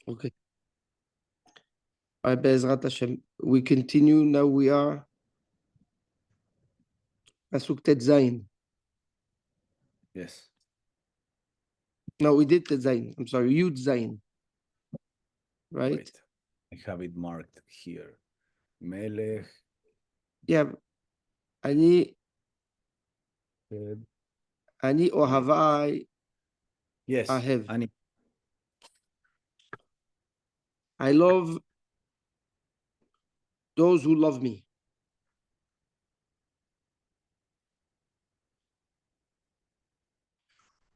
Okay. All right, Be'ezrat Hashem. We continue. Now we are Pasuk Tet Zayin. Yes. No, we did Tet Zayin. I'm sorry, Yud Zayin. Right? Wait. I have it marked here. Melech. Yeah. Ani Ted. Ohavai Yes. Ahev. Ani. I love those who love me.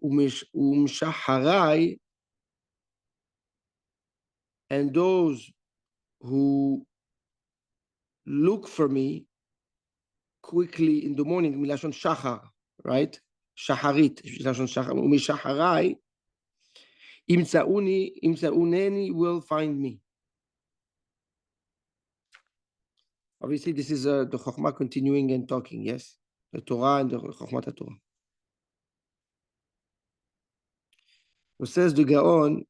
Umshaharai, and those who look for me quickly in the morning, milashon shachar, right? Shaharit, milashon shachar. Umshaharai, imsauneni will find me. Obviously, this is the Chokhmah continuing and talking, yes? The Torah and the Chokhmah Torah. It says the Gaon,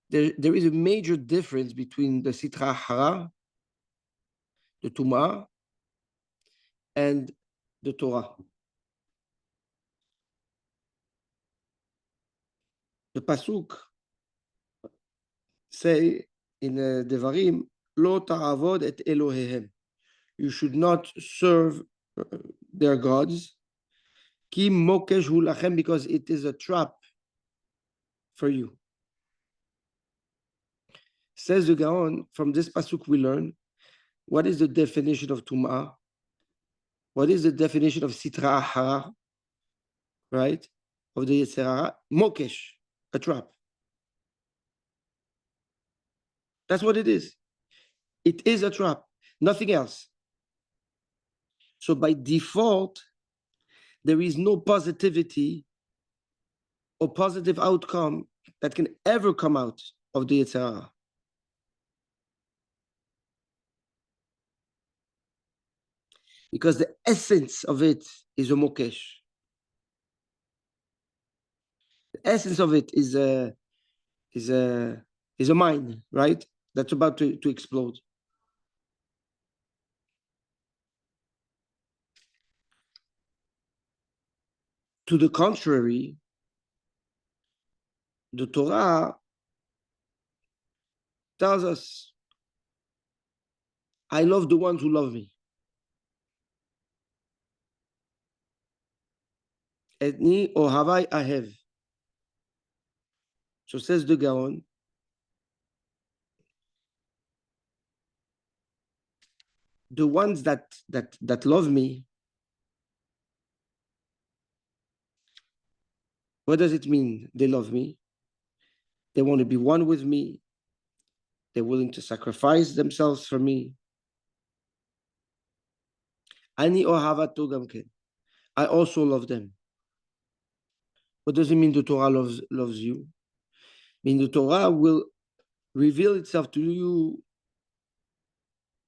there is a major difference between the Sitra Hara, the Tumah, and the Torah. The Pasuk say in Devarim, Lo ta'avod et Elohehem. You should not serve their gods. Ki mokesh hu lachem, because it is a trap for you. Says the Gaon, from this Pasuk we learn, what is the definition of Tum'ah? What is the definition of Sitra Hara? Right? Of the Yetzer Hara? Mokesh, a trap. That's what it is. It is a trap, nothing else. So by default, there is no positivity or positive outcome that can ever come out of the Yetzer Hara. Because the essence of it is a mokesh. The essence of it is a mine, right? That's about to explode. To the contrary, the Torah tells us, I love the ones who love me. Etni ohavai ahev. So says the Gaon, the ones that love me, what does it mean they love me? They want to be one with me. They're willing to sacrifice themselves for me. Ani ohavatu gamken. I also love them. What does it mean the Torah loves you? I mean, the Torah will reveal itself to you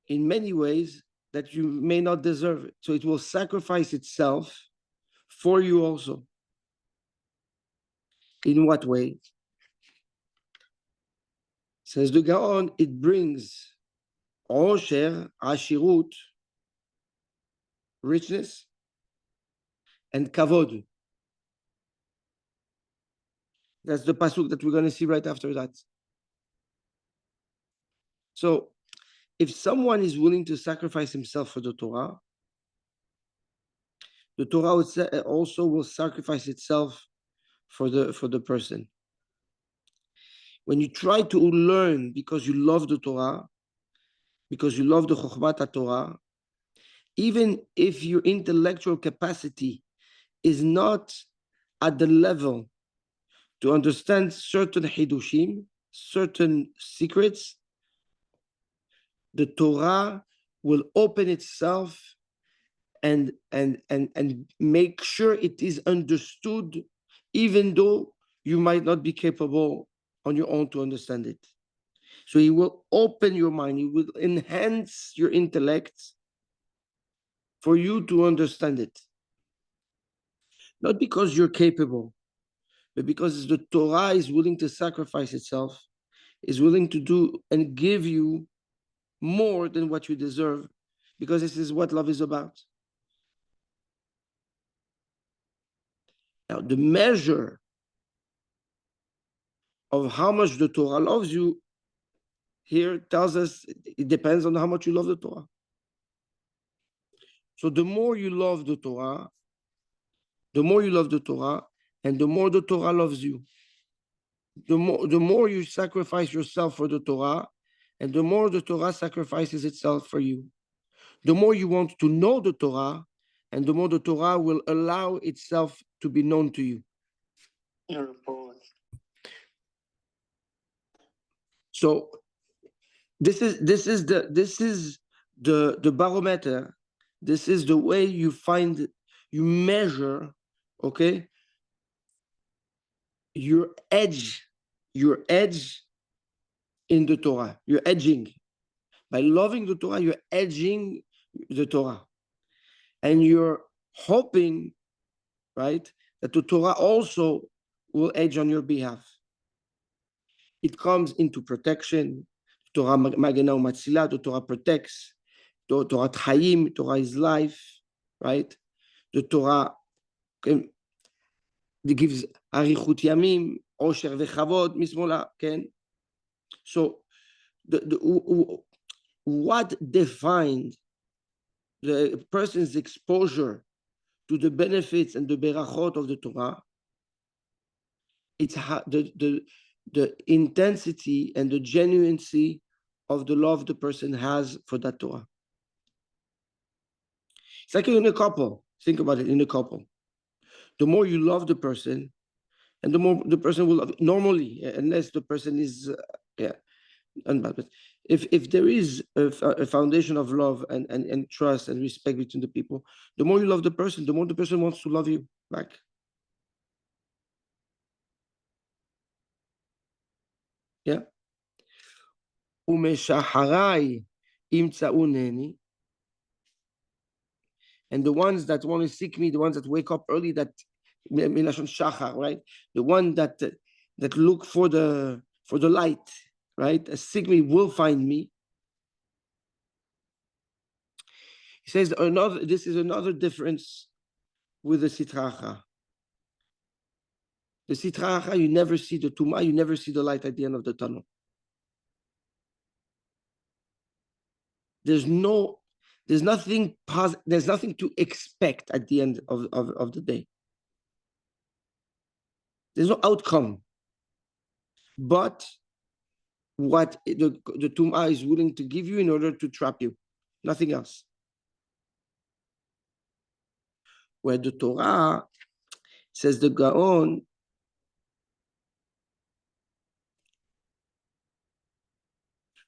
in many ways that you may not deserve it. So it will sacrifice itself for you also. In what way? Says the Gaon, it brings osher, ashirut, richness, and kavod. That's the pasuk that we're going to see right after that. So, if someone is willing to sacrifice himself for the Torah also will sacrifice itself for the person. When you try to learn because you love the Torah, because you love the Chokhmat Torah, even if your intellectual capacity is not at the level to understand certain hidushim, certain secrets, the Torah will open itself and make sure it is understood, even though you might not be capable on your own to understand it. So he will open your mind, he will enhance your intellect for you to understand it. Not because you're capable, but because the Torah is willing to sacrifice itself, is willing to do and give you more than what you deserve, because this is what love is about. Now, the measure of how much the Torah loves you here tells us it depends on how much you love the Torah. So the more you love the Torah, and the more the Torah loves you. The more you sacrifice yourself for the Torah, and the more the Torah sacrifices itself for you. The more you want to know the Torah, and the more the Torah will allow itself to be known to you. So this is the barometer. This is the way you measure, okay, your edge in the Torah. You're edging. By loving the Torah, you're edging the Torah. And you're hoping, right, that the Torah also will edge on your behalf. It comes into protection. Torah Magena Umatzila, the Torah protects. The Torah Chaim, Torah is life, right? The Torah gives Arichut Yamim, Osher Vechavod, Mismola, okay? So what defined the person's exposure to the benefits and the berachot of the Torah? It's the intensity and the genuinency of the love the person has for that Torah. It's like in a couple. Think about it, in a couple. The more you love the person, and the more the person will love, normally, unless the person is, but if there is a foundation of love and trust and respect between the people, the more you love the person, the more the person wants to love you back. Yeah. Umeshaharai imtsauneni. And the ones that want to seek me, the ones that wake up early, that milashon shachar, right? The one that look for the light, right? Seek me will find me. He says this is another difference with the sitracha. The sitracha, you never see the tumah, you never see the light at the end of the tunnel. There's nothing to expect at the end of the day. There's no outcome. But what the tumah is willing to give you in order to trap you. Nothing else. Where the Torah says the Gaon,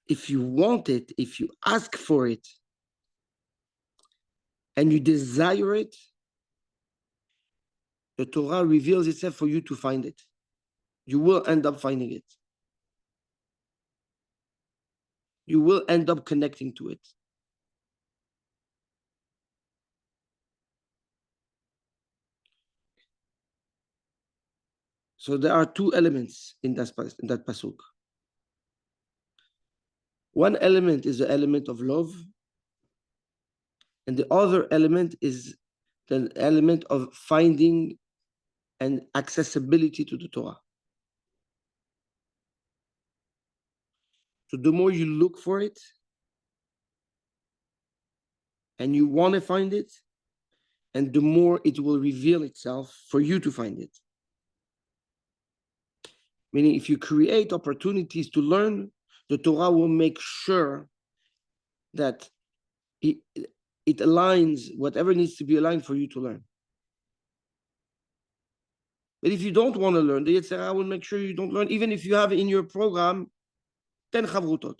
if you want it, if you ask for it, and you desire it, the Torah reveals itself for you to find it. You will end up finding it. You will end up connecting to it. So there are two elements in that pasuk. One element is the element of love, and the other element is the element of finding and accessibility to the Torah. So the more you look for it, and you want to find it, and the more it will reveal itself for you to find it. Meaning, if you create opportunities to learn, the Torah will make sure that it aligns whatever needs to be aligned for you to learn. But if you don't want to learn, the Yetzer Hara will make sure you don't learn, even if you have in your program 10 chavrutot.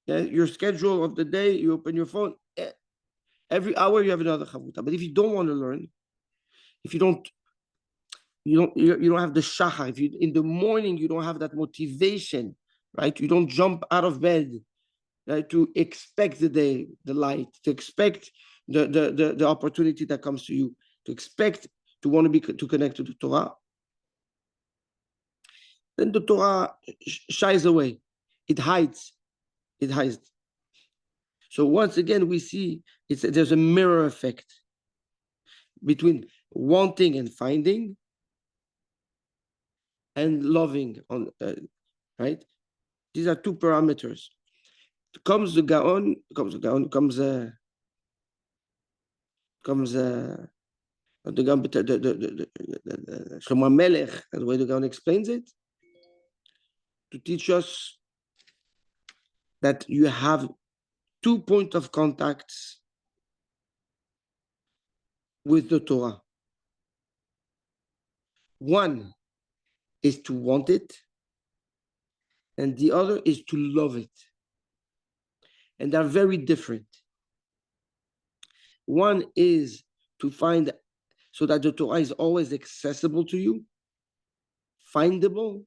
Yeah, your schedule of the day, you open your phone, every hour you have another chavruta. But if you don't want to learn, if you don't have the shachar, if you in the morning you don't have that motivation, right? You don't jump out of bed, right, to expect the day, the light, to expect the opportunity that comes to you, to expect to want to connect to the Torah, then the Torah shies away. It hides. It hides. So once again, we see there's a mirror effect between wanting and finding and loving on right. These are two parameters. Comes the Gaon, comes the Gaon, comes the Gaon, Shlomo Melech, the way the Gaon explains it, to teach us that you have 2 points of contacts with the Torah. One is to want it, and the other is to love it. And they're very different. One is to find so that the Torah is always accessible to you, findable,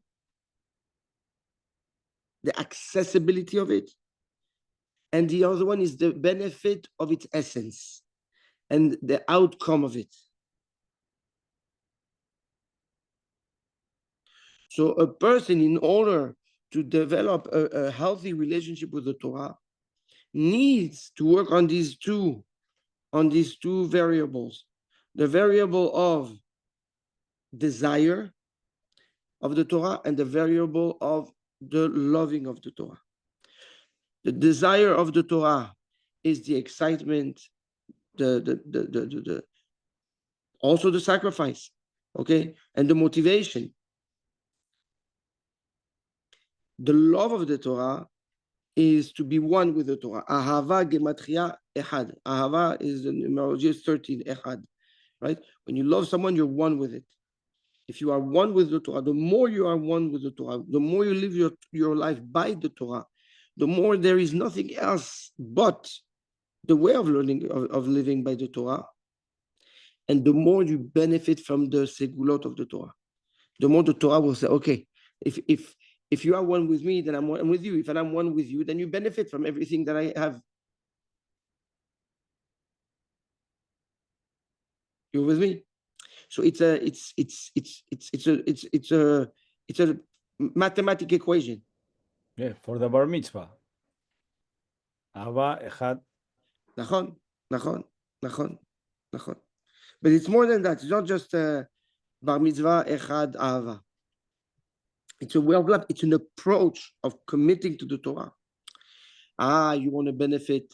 the accessibility of it. And the other one is the benefit of its essence and the outcome of it. So a person, in order to develop a healthy relationship with the Torah, needs to work on these two variables. The variable of desire of the Torah and the variable of the loving of the Torah. The desire of the Torah is the excitement, also the sacrifice, okay, and the motivation. The love of the Torah is to be one with the Torah. Ahava gematria echad. Ahava is the numerology is 13, echad, right? When you love someone, you're one with it. If you are one with the Torah, the more you are one with the Torah, the more you live your life by the Torah, the more there is nothing else but the way of learning, of living by the Torah, and the more you benefit from the segulot of the Torah. The more the Torah will say, okay, if you are one with me, then I'm one with you. If I'm one with you, then you benefit from everything that I have. You're with me? So it's a mathematical equation. Yeah, for the bar mitzvah. Ava echad. Nachon. But it's more than that. It's not just bar mitzvah echad ahava. It's a way of life. It's an approach of committing to the Torah. You want to benefit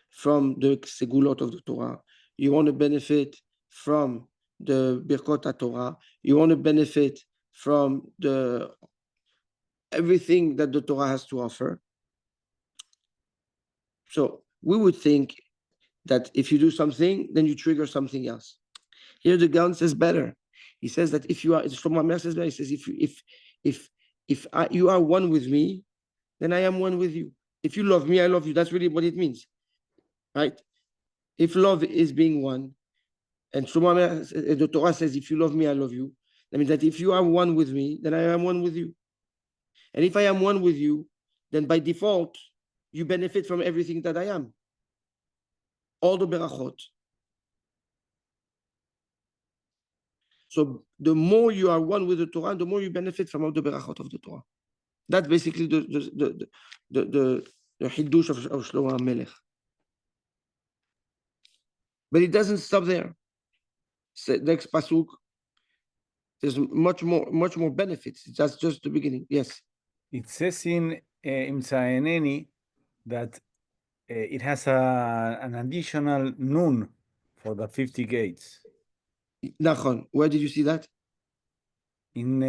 from the segulot of the Torah. You want to benefit from the Birkot Torah. You want to benefit from everything that the Torah has to offer. So we would think that if you do something, then you trigger something else. Here the Gaon says better. He says that if you are, Shlomo Melech says better. He says if you are one with me, then I am one with you. If you love me, I love you. That's really what it means, right? If love is being one, and the Torah says, if you love me, I love you. That means that if you are one with me, then I am one with you. And if I am one with you, then by default, you benefit from everything that I am. All the berachot. So the more you are one with the Torah, the more you benefit from all the berachot of the Torah. That's basically the Hiddush of Shlomo Melech. But it doesn't stop there. Next pasuk, there's much more benefits. That's just the beginning. Yes. It says in Imtsaeneni that it has an additional nun for the 50 gates. Nachon. Where did you see that? In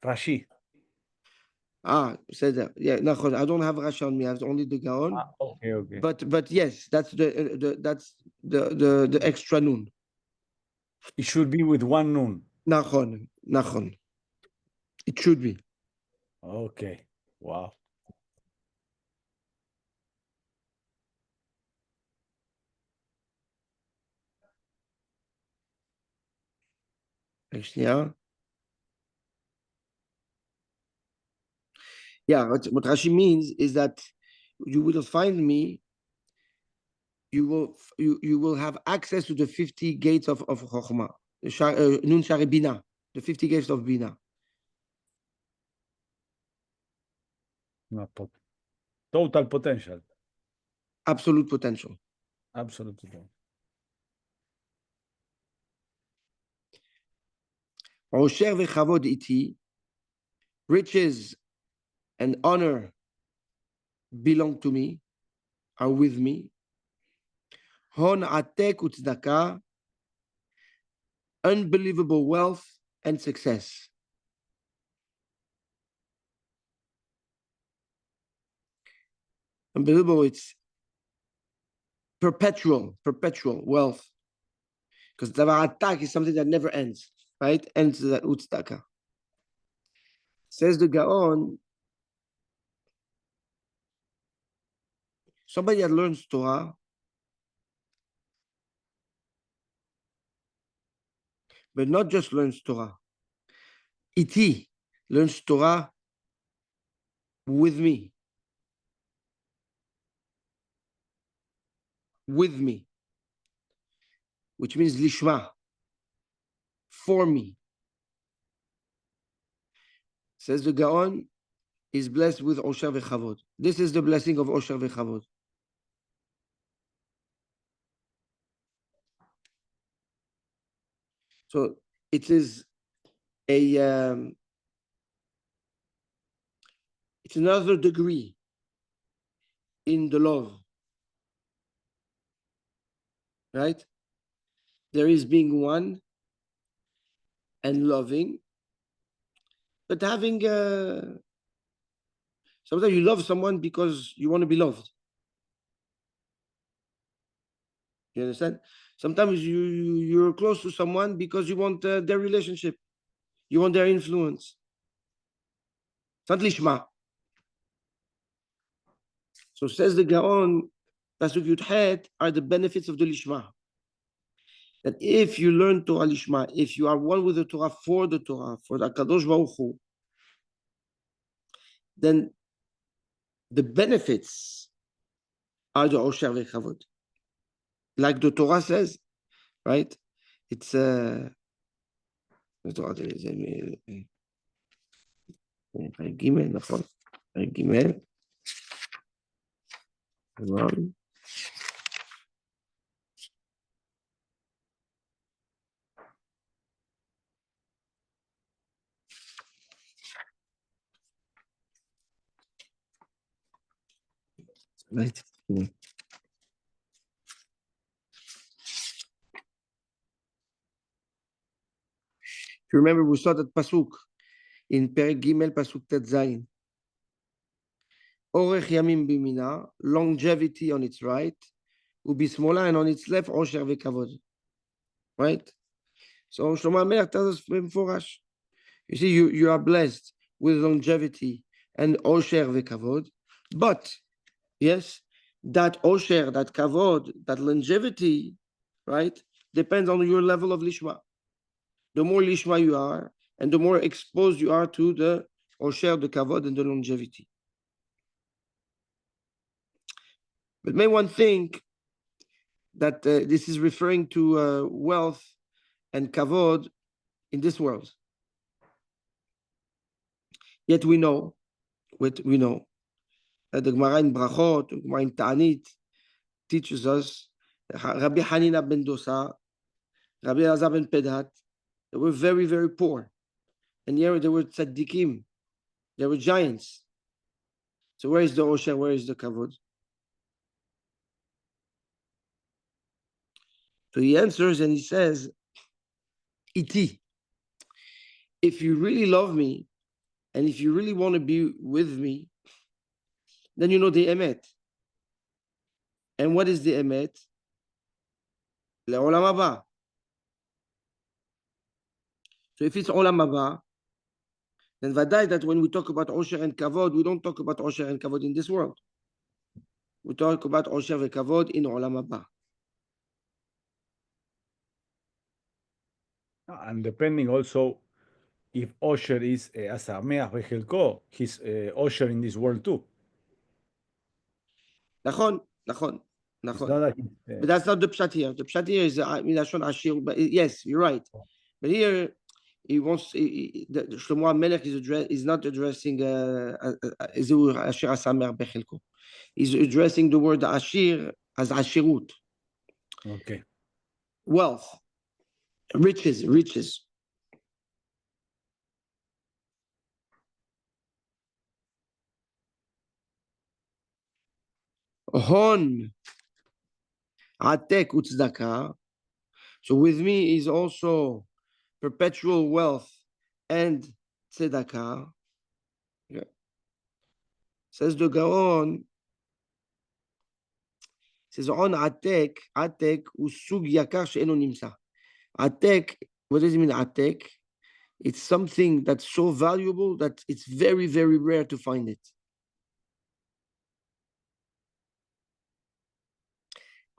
Rashi. Said that. Yeah, Nachon. I don't have Rashi on me. I have only the Gaon. Okay. But yes, that's the extra nun. It should be with one nun. Nachon. It should be. Okay. Wow. Yeah. Yeah, what Rashi means is that you will find me you will have access to the 50 gates of Chokhmah, Nun Shari Bina, the 50 gates of Bina. Total potential. Absolute potential. Absolute potential. Osher v'chavod iti, riches and honor belong to me, are with me. Hon atek utzdaka, unbelievable wealth and success. Unbelievable, it's perpetual wealth. Because davar atak is something that never ends, right? Ends that utzdaka. Says the Gaon, somebody that learns Torah, but not just learns Torah. Iti learns Torah with me. With me. Which means lishma. For me. Says the Gaon, is blessed with Osher v'chavod. This is the blessing of Osher v'chavod. So it is it's another degree in the love, right? There is being one and loving, but having sometimes you love someone because you want to be loved. You understand? Sometimes you're close to someone because you want their relationship, you want their influence. It's not lishma. So says the Gaon, Pasuk Yud Het are the benefits of the lishma. That if you learn Torah lishma, if you are one with the Torah, for the Kadosh Baruch Hu, then the benefits are the Osher v'Chavod. Like the Torah says, right? It's ג' נכון? ג' right. If you remember, we saw that pasuk in Perek Gimel, pasuk Tet Zayin. Orech yamim bimina, longevity on its right, ubismola, and on its left, osher v'kavod. Right? So Shlomo HaMelech tells us במפורש. You see, you are blessed with longevity and osher v'kavod, but yes, that osher, that kavod, that longevity, right, depends on your level of lishma. The more lishma you are, and the more exposed you are to the osher, the kavod, and the longevity. But may one think that this is referring to wealth and kavod in this world. Yet we know that the Gemara in Brachot, the Gemara in Ta'anit teaches us Rabbi Hanina ben Dosa, Rabbi Elazar ben Pedat, they were very, very poor. And here they were tzaddikim, they were giants. So where is the osher, where is the kavod? So he answers and he says, Iti, if you really love me, and if you really want to be with me, then you know the emet. And what is the emet? Le'olam haba. So if it's olam haba, then vaday that when we talk about osher and kavod, we don't talk about osher and kavod in this world. We talk about osher and kavod in olam haba. And depending also if Osher is Asameach v'chelko, he's Osher in this world too. נכון, נכון. It's נכון. not like But that's not the pshat here. The pshat here is milashon ashir. But yes, you're right. But here he wants Shlomo HaMelech is not addressing ashir asamer bechelko. He's addressing the word ashir as ashirut, okay. wealth, riches. Hon, atek utzdaka. So with me is also perpetual wealth and tzedakah. Okay. Says the Gaon, says on atek usug yakar she'eno nimsa. Atek, what does it mean atek? It's something that's so valuable that it's very, very rare to find it.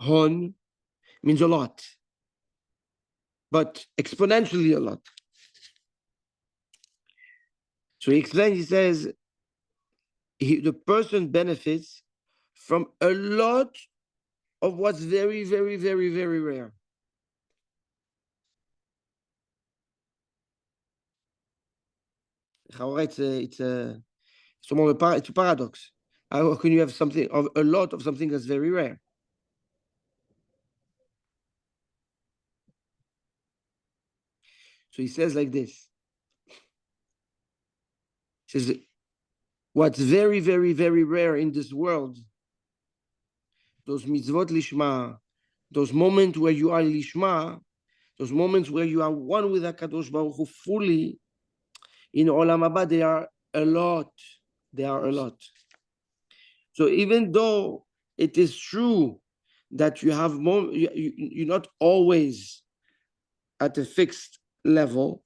Hon means a lot, but exponentially a lot. So he explains, he says, the person benefits from a lot of what's very, very, very, very rare. It's a paradox. How can you have something of a lot of something that's very rare? So he says like this. He says, what's very, very, very rare in this world, those mitzvot lishma, those moments where you are lishma, those moments where you are one with HaKadosh Baruch Hu fully, in Olam Haba, they are a lot. They are a lot. So even though it is true that you have you're not always at a fixed level,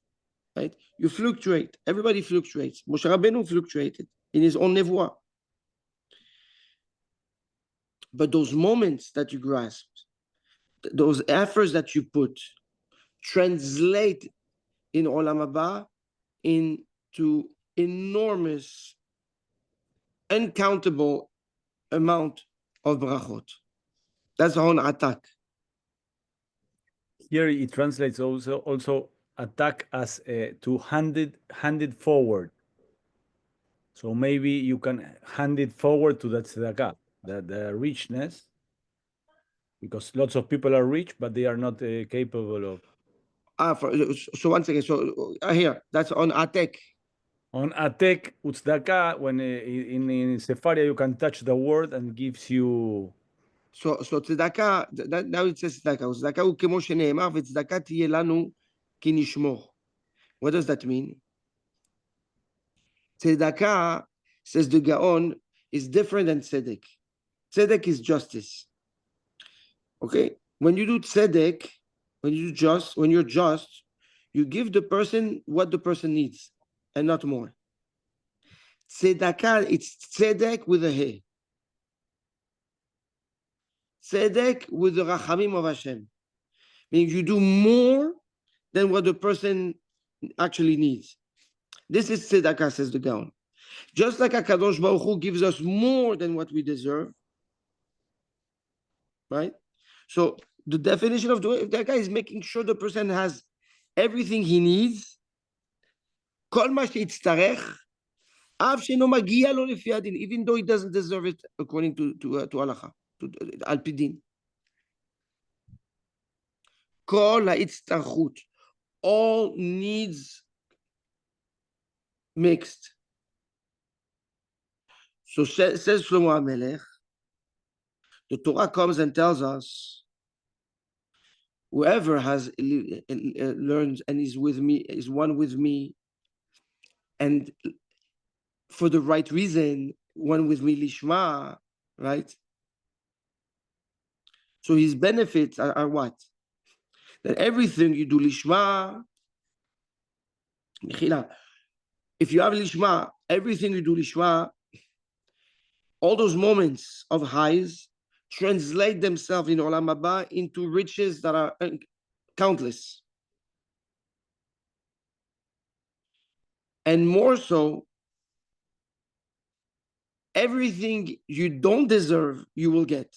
right? You fluctuate. Everybody fluctuates. Moshe Rabbeinu fluctuated in his own nevuah. But those moments that you grasp, those efforts that you put, translate in Olam Haba into enormous, uncountable amount of brachot. That's on attack. Here it translates also attack as to handed forward. So maybe you can hand it forward to the tzedakah, the richness, because lots of people are rich, but they are not capable of. So once again, so here, that's on atek. On atek utzdaka, when in Sefaria you can touch the word and gives you. So tzedakah, now it says tzedakah. tzedakah הוא כמו שנאמר, וצדקה תהיה לנו כי נשמור. What does that mean? Tzedakah, says the Gaon, is different than tzedek. Tzedek is justice. Okay? When you do tzedek, when you're just, you give the person what the person needs and not more. Tzedakah, it's tzedek with a he. Tzedek with the rachamim of Hashem. Meaning you do more than what the person actually needs. This is tzedakah, says the Gaon. Just like HaKadosh Baruch Hu gives us more than what we deserve, right? So the definition of tzedakah is making sure the person has everything he needs, כל מה שיצטרך, אף שאינו מגיע לו לפי הדין, even though he doesn't deserve it according to הלכה, על פי דין. כל ההצטרכות, all needs mixed. So says Shlomo HaMelech, the Torah comes and tells us, whoever has learns and is with me, is one with me, and for the right reason, one with me lishma, right? So his benefits are what? That everything you do lishma, if you have lishma, everything you do lishma, all those moments of highs translate themselves in Olam Haba into riches that are countless. And more so, everything you don't deserve, you will get.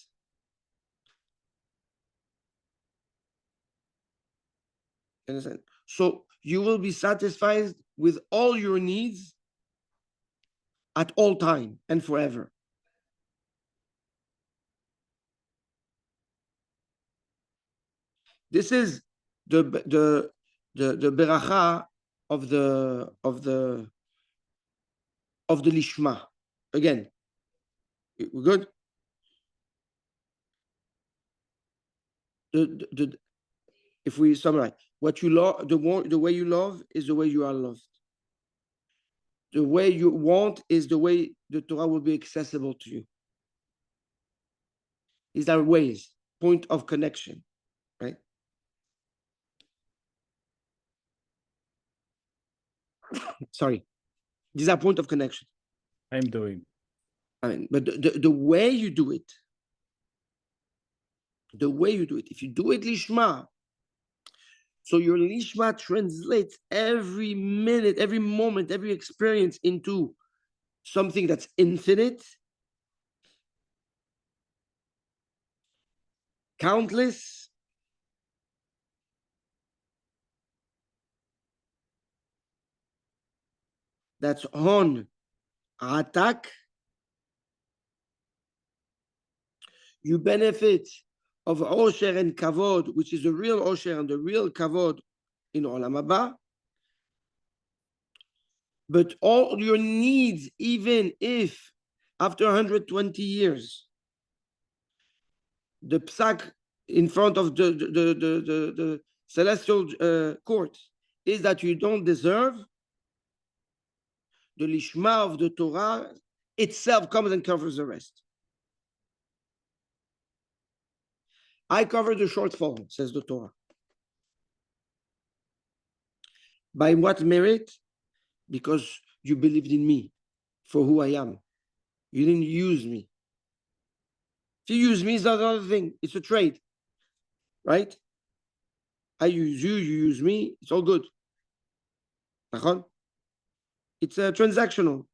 Understand? So you will be satisfied with all your needs at all time and forever. This is the beracha of the lishma. Again, we're good. If we summarize, what you love, the way you love is the way you are loved. The way you want is the way the Torah will be accessible to you. These are ways, point of connection, right? Sorry, these are point of connection. I'm doing. I mean, but the way you do it, if you do it lishma, so your lishma translates every minute, every moment, every experience into something that's infinite, countless, that's hon atak. You benefit of osher and kavod, which is the real osher and the real kavod in olam haba. But all your needs, even if after 120 years, the psak in front of the celestial court is that you don't deserve, the lishma of the Torah itself comes and covers the rest. I cover the shortfall, says the Torah. By what merit? Because you believed in me for who I am. You didn't use me. If you use me, it's not another thing. It's a trade, right? I use you, you use me. It's all good. It's transactional.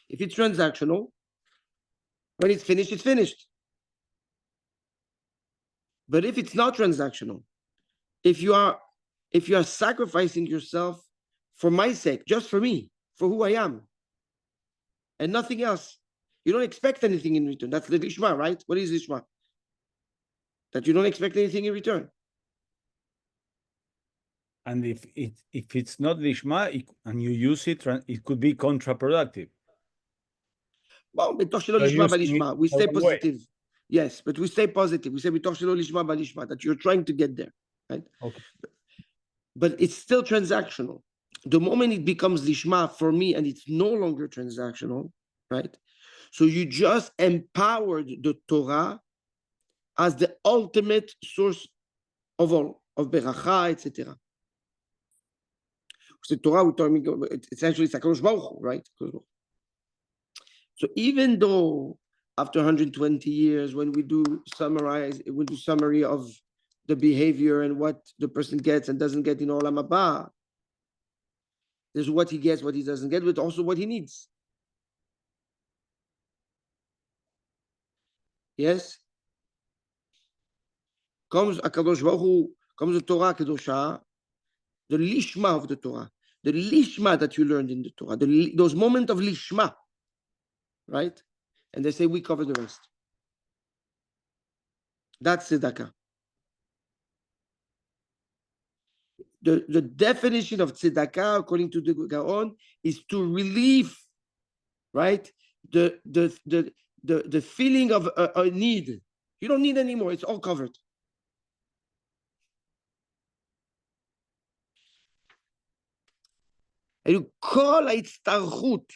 If it's transactional, when it's finished, it's finished. But if it's not transactional, if you are sacrificing yourself for my sake, just for me, for who I am, and nothing else, you don't expect anything in return. That's the lishma, right? What is lishma? That you don't expect anything in return. And if it's not lishma and you use it, it could be counterproductive. Well, we stay positive. Yes, but we stay positive. We say that you're trying to get there, right? Okay. But it's still transactional. The moment it becomes lishma for me and it's no longer transactional, right? So you just empowered the Torah as the ultimate source of all, of beracha, etc. The Torah, we're talking, essentially, it's HaKadosh Baruch Hu, right? So even though after 120 years, when we do summary of the behavior and what the person gets and doesn't get in Olam Haba, there's what he gets, what he doesn't get, but also what he needs. Yes? Comes HaKadosh Baruch Hu, comes the Torah Kedosha, the lishma of the Torah, the lishma that you learned in the Torah, those moments of lishma, right? And they say, we cover the rest. That's tzedakah. The definition of tzedakah, according to the Gaon, is to relieve, right? The feeling of a need. You don't need anymore. It's all covered. כל ההצטרכות,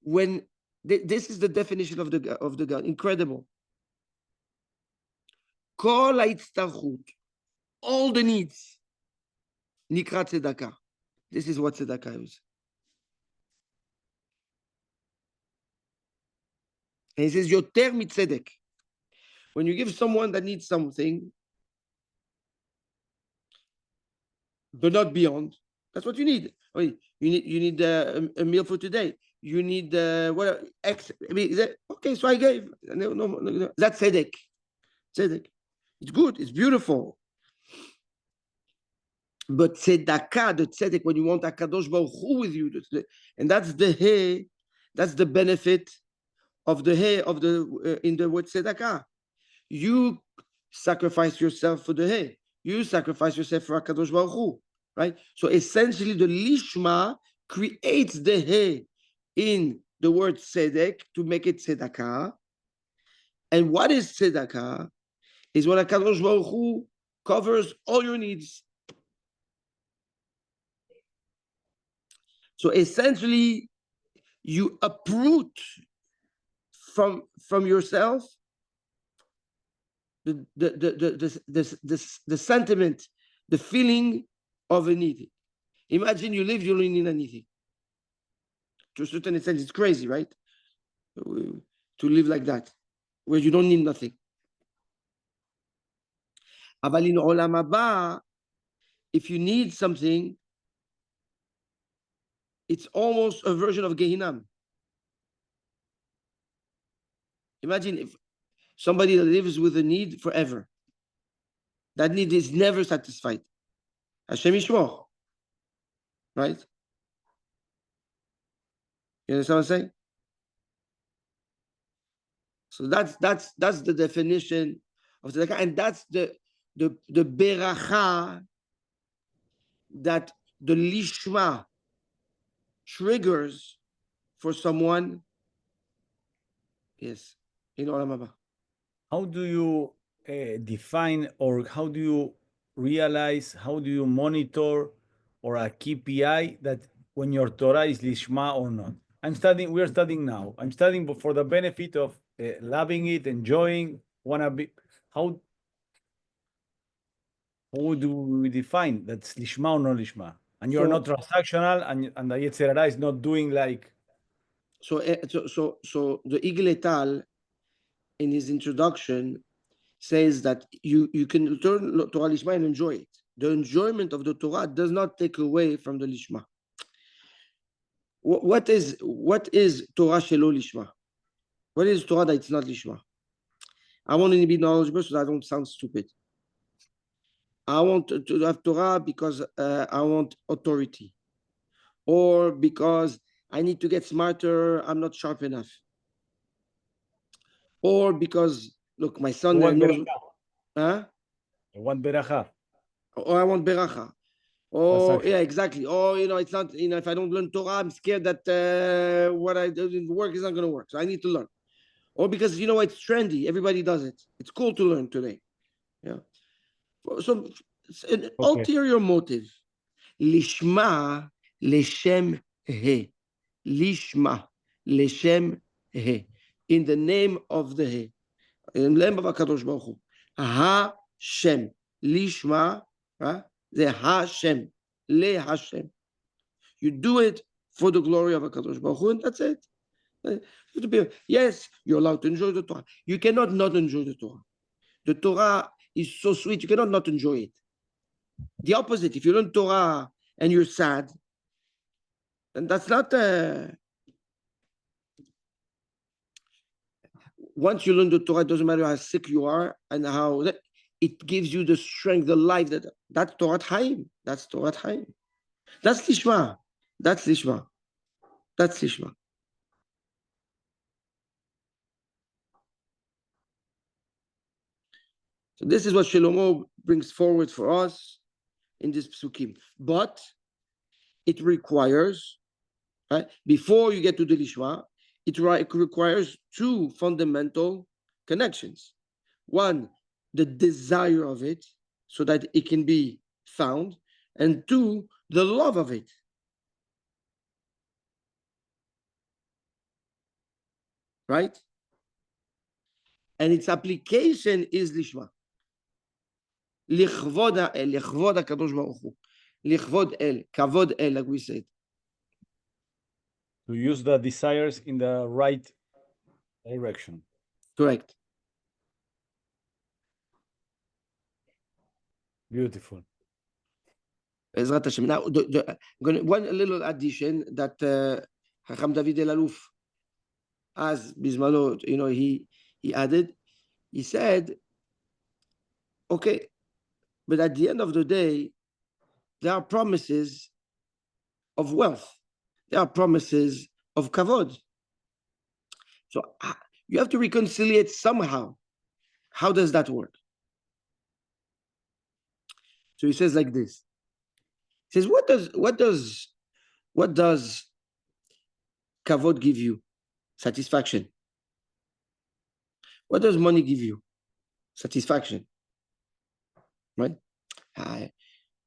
when this is the definition of the God, incredible. כל ההצטרכות, all the needs, נקרא צדקה. This is what tzedakah is. And he says, יותר מצדק. When you give someone that needs something, but not beyond, that's what you need. You need a meal for today. You need what X. I mean, okay, so I gave. No, that's tzedek. Tzedek. It's good. It's beautiful. But tzedakah, the tzedek, when you want HaKadosh Baruch Hu with you, and that's the hey, that's the benefit of the hey of the in the word tzedakah. You sacrifice yourself for the hey. You sacrifice yourself for HaKadosh Baruch Hu, right? So essentially, the lishma creates the hey in the word tzedek to make it tzedakah. And what is tzedakah? Is when HaKadosh Baruch Hu covers all your needs. So essentially, you uproot from yourself the sentiment, the feeling of a need. Imagine you live, you don't need anything. To a certain extent, it's crazy, right? To live like that, where you don't need nothing. אבל in עולם הבא, if you need something, it's almost a version of Gehinam. Imagine if somebody lives with a need forever. That need is never satisfied. Hashem Yishmor. Right? You understand what I'm saying? So that's the definition of tzedakah, and that's the beracha that the lishma triggers for someone. Yes, in Olam Haba. How do you define, or how do you realize, how do you monitor, or a KPI that when your Torah is lishma or not? We're studying now. I'm studying for the benefit of loving it, enjoying, wanna be. How do we define that's lishma or not lishma? And you're not transactional, and the Yetzer Hara is not doing like. So the Igel Etal, in his introduction, says that you can turn Torah Lishma and enjoy it. The enjoyment of the Torah does not take away from the Lishma. What is Torah Shelo Lishma? What is Torah that it's not Lishma? I want to be knowledgeable so that I don't sound stupid. I want to have Torah because I want authority, or because I need to get smarter, I'm not sharp enough, or because, look, my son knows. Huh? I want beracha. Or I want beracha. Oh, yeah, exactly. Oh, it's not, if I don't learn Torah, I'm scared that what I do in work is not going to work. So I need to learn. Or because, it's trendy. Everybody does it. It's cool to learn today. Yeah. So an ulterior motive. Lishma leshem he. Lishma leshem he. In the name of the he. In the name of HaKadosh Baruch Hu. Ha-Shem. Lishma. The Hashem. Le Hashem. You do it for the glory of HaKadosh Baruch Hu, and that's it. Yes, you're allowed to enjoy the Torah. You cannot not enjoy the Torah. The Torah is so sweet, you cannot not enjoy it. The opposite, if you learn Torah and you're sad, then that's not... Once you learn the Torah, it doesn't matter how sick you are and how... It gives you the strength, the life. That's Torah Chaim. That's Torah Chaim. That's Lishma. That's Lishma. That's Lishma. So this is what Shlomo brings forward for us in this psukim. But it requires, right, before you get to the Lishma, it requires two fundamental connections. One, the desire of it, so that it can be found. And two, the love of it. Right? And its application is Lishma. לכבוד האל, לכבוד הקדוש ברוך הוא, לכבוד אל, כבוד אל, like we said. To use the desires in the right direction. Correct. Beautiful. Ezrat Hashem. Now, one little addition that Chacham David El-Aluf, as Bismalo, he added, he said Okay, but at the end of the day, there are promises of wealth. There are promises of kavod. So you have to reconcile it somehow. How does that work? So he says like this. He says, what does kavod give you? Satisfaction. What does money give you? Satisfaction. Right?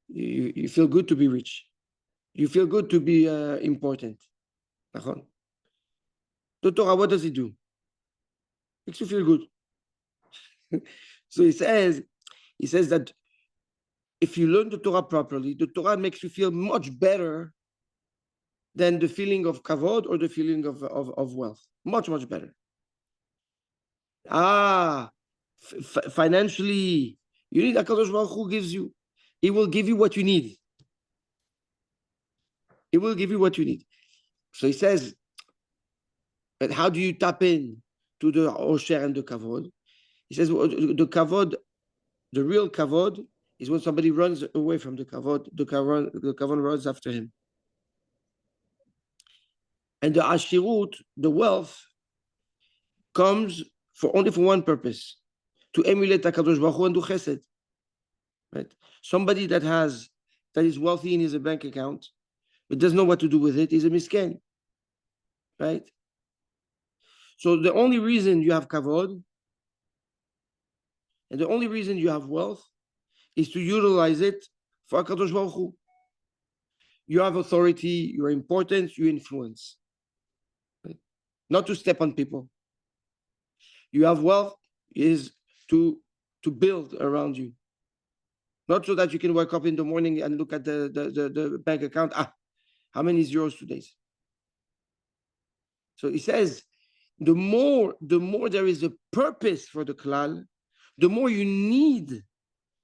You feel good to be rich. You feel good to be important. The Torah, what does it do? Makes you feel good. So he says that if you learn the Torah properly, the Torah makes you feel much better than the feeling of kavod or the feeling of wealth. Much, much better. Financially, you need HaKadosh Baruch Hu gives you. He will give you what you need. He will give you what you need. So he says, but how do you tap in to the osher and the kavod? He says, the kavod, the real kavod, is when somebody runs away from the kavod runs after him. And the ashirut, the wealth, comes only for one purpose, to emulate HaKadosh Baruch Hu and do chesed. Right? Somebody that is wealthy in his bank account, but doesn't know what to do with it, is a misken. Right? So the only reason you have kavod and the only reason you have wealth is to utilize it for HaKadosh Baruch Hu. You have authority, you're important, you influence. Right? Not to step on people. You have wealth is to build around you. Not so that you can wake up in the morning and look at the bank account. How many zeros today? So he says, the more there is a purpose for the klal, the more you need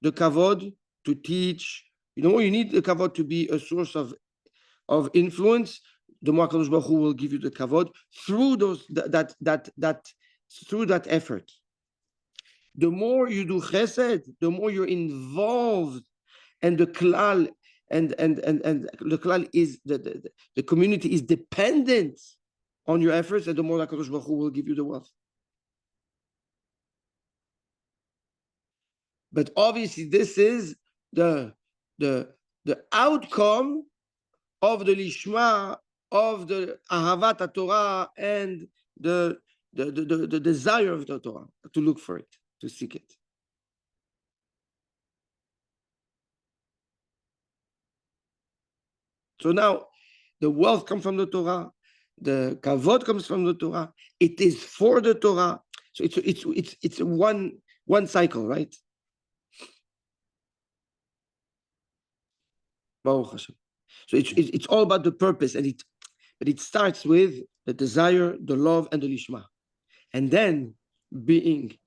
the kavod to teach. The more you need the kavod to be a source of influence, the more HaKadosh Baruch Hu will give you the kavod through through that effort. The more you do chesed, the more you're involved, and the klal and the klal is the community is dependent on your efforts, and the more HaKadosh Baruch Hu will give you the wealth. But obviously, this is the outcome of the lishma, of the ahavat Torah, and the desire of the Torah, to look for it, to seek it. So now, the wealth comes from the Torah, the kavod comes from the Torah. It is for the Torah. So it's one cycle, right? Baruch Hashem. So it's all about the purpose, but it starts with the desire, the love, and the lishma, and then being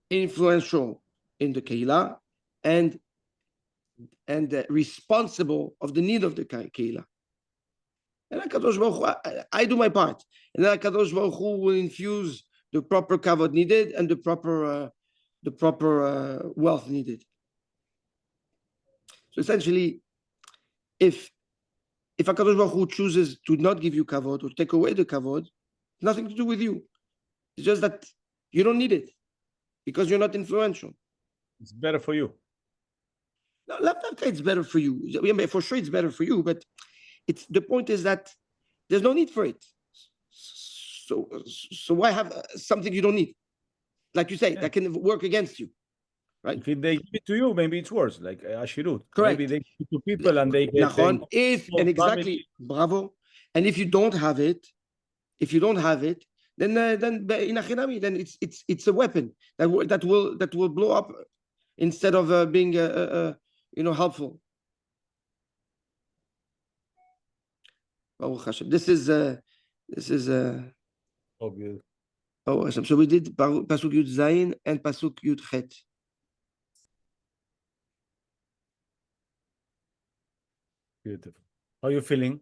influential in the keilah and responsible of the need of the keilah. And HaKadosh Baruch Hu, I do my part, and then HaKadosh Baruch Hu will infuse the proper kavod needed and the proper wealth needed. So essentially, if HaKadosh Baruch Hu chooses to not give you kavod or take away the kavod, nothing to do with you. It's just that you don't need it because you're not influential. It's better for you. No, it's better for you. I mean, for sure, it's better for you. But the point is that there's no need for it. So why have something you don't need? Like you say, that can work against you. Right? If they give it to you, maybe it's worse, like ashirut. Correct. Maybe they give it to people and they get exactly, bravo. And if you don't have it, then it's a weapon that will blow up instead of being helpful. Baruch Hashem. This is oh, beautiful. Oh, Hashem. So we did pasuk Yud Zayin and pasuk Yud Chet. Beautiful. How are you feeling?